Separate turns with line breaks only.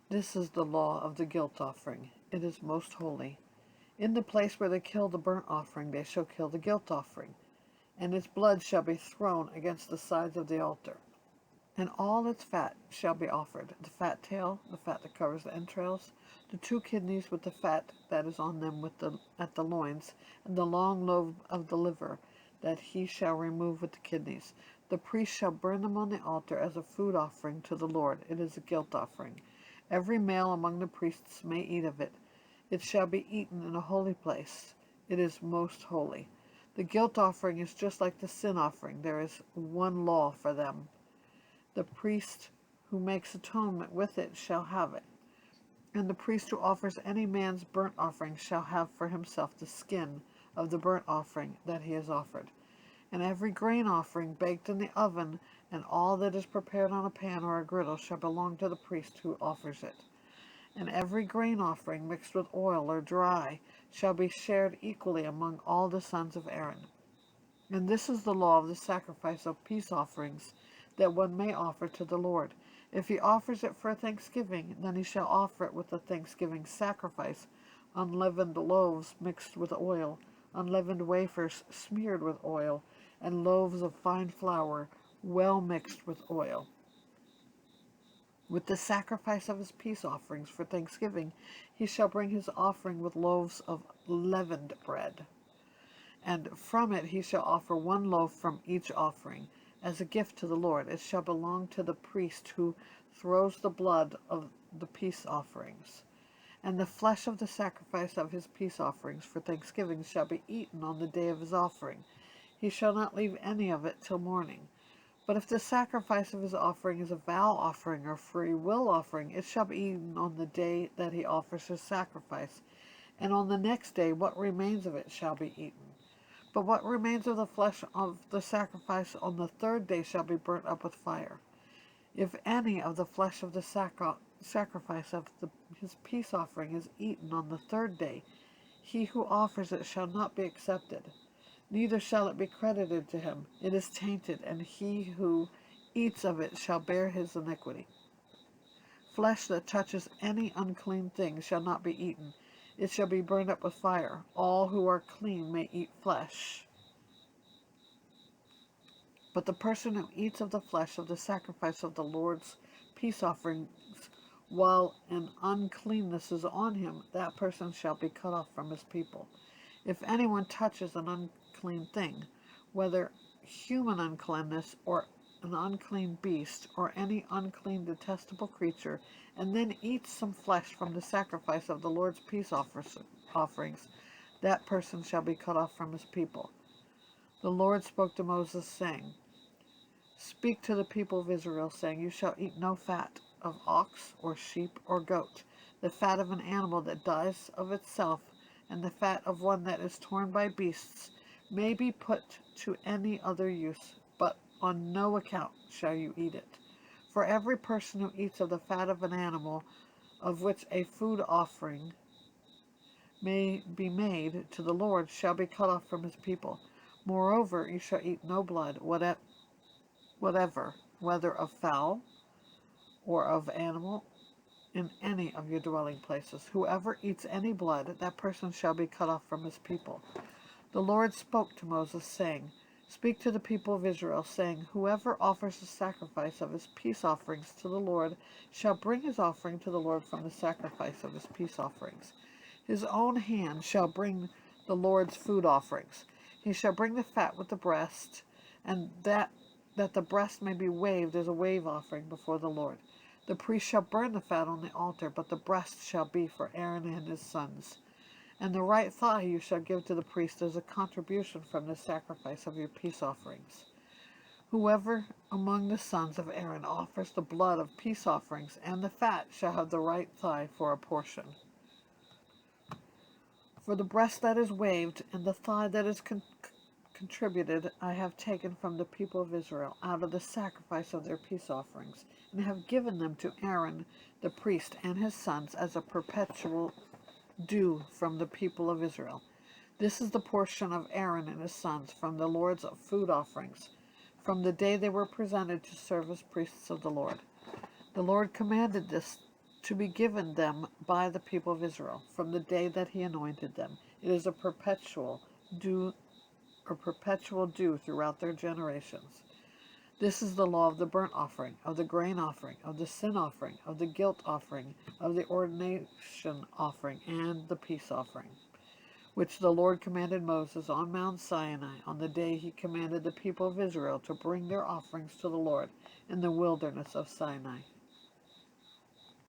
This is the law of the guilt offering. It is most holy. In the place where they kill the burnt offering, they shall kill the guilt offering, and its blood shall be thrown against the sides of the altar. And all its fat shall be offered, the fat tail, the fat that covers the entrails, the 2 kidneys with the fat that is on them at the loins, and the long lobe of the liver that he shall remove with the kidneys. The priest shall burn them on the altar as a food offering to the Lord. It is a guilt offering. Every male among the priests may eat of it. It shall be eaten in a holy place. It is most holy. The guilt offering is just like the sin offering. There is one law for them. The priest who makes atonement with it shall have it. And the priest who offers any man's burnt offering shall have for himself the skin of the burnt offering that he has offered. And every grain offering baked in the oven, and all that is prepared on a pan or a griddle, shall belong to the priest who offers it. And every grain offering mixed with oil or dry shall be shared equally among all the sons of Aaron. And this is the law of the sacrifice of peace offerings that one may offer to the Lord. If he offers it for thanksgiving, then he shall offer it with a thanksgiving sacrifice, unleavened loaves mixed with oil, unleavened wafers smeared with oil, and loaves of fine flour well mixed with oil. With the sacrifice of his peace offerings for thanksgiving, he shall bring his offering with loaves of leavened bread. And from it he shall offer 1 loaf from each offering, as a gift to the Lord. It shall belong to the priest who throws the blood of the peace offerings. And the flesh of the sacrifice of his peace offerings for thanksgiving shall be eaten on the day of his offering. He shall not leave any of it till morning. But if the sacrifice of his offering is a vow offering or free will offering, it shall be eaten on the day that he offers his sacrifice. And on the next day what remains of it shall be eaten. But what remains of the flesh of the sacrifice on the 3rd day shall be burnt up with fire. If any of the flesh of the sacrifice of his peace offering is eaten on the 3rd day, he who offers it shall not be accepted, neither shall it be credited to him. It is tainted, and he who eats of it shall bear his iniquity. Flesh that touches any unclean thing shall not be eaten. It shall be burned up with fire. All who are clean may eat flesh. But the person who eats of the flesh of the sacrifice of the Lord's peace offerings while an uncleanness is on him, that person shall be cut off from his people. If anyone touches an unclean thing, whether human uncleanness or an unclean beast or any unclean detestable creature, and then eats some flesh from the sacrifice of the Lord's peace offerings, that person shall be cut off from his people. The Lord spoke to Moses, saying, Speak to the people of Israel, saying, You shall eat no fat of ox or sheep or goat, the fat of an animal that dies of itself, and the fat of one that is torn by beasts may be put to any other use, but on no account shall you eat it. For every person who eats of the fat of an animal, of which a food offering may be made to the Lord, shall be cut off from his people. Moreover, you shall eat no blood, whatever, whether of fowl or of animal, in any of your dwelling places. Whoever eats any blood, that person shall be cut off from his people. The Lord spoke to Moses, saying, Speak to the people of Israel, saying, Whoever offers a sacrifice of his peace offerings to the Lord shall bring his offering to the Lord from the sacrifice of his peace offerings. His own hand shall bring the Lord's food offerings. He shall bring the fat with the breast, and that the breast may be waved as a wave offering before the Lord. The priest shall burn the fat on the altar, but the breast shall be for Aaron and his sons. And the right thigh you shall give to the priest as a contribution from the sacrifice of your peace offerings. Whoever among the sons of Aaron offers the blood of peace offerings and the fat shall have the right thigh for a portion. For the breast that is waved and the thigh that is contributed I have taken from the people of Israel out of the sacrifice of their peace offerings, and have given them to Aaron the priest and his sons as a perpetual due from the people of Israel. This is the portion of Aaron and his sons from the Lord's food offerings, from the day they were presented to serve as priests of the Lord. The Lord commanded this to be given them by the people of Israel from the day that he anointed them. It is a perpetual due throughout their generations. This is the law of the burnt offering, of the grain offering, of the sin offering, of the guilt offering, of the ordination offering, and the peace offering, which the Lord commanded Moses on Mount Sinai on the day he commanded the people of Israel to bring their offerings to the Lord in the wilderness of Sinai.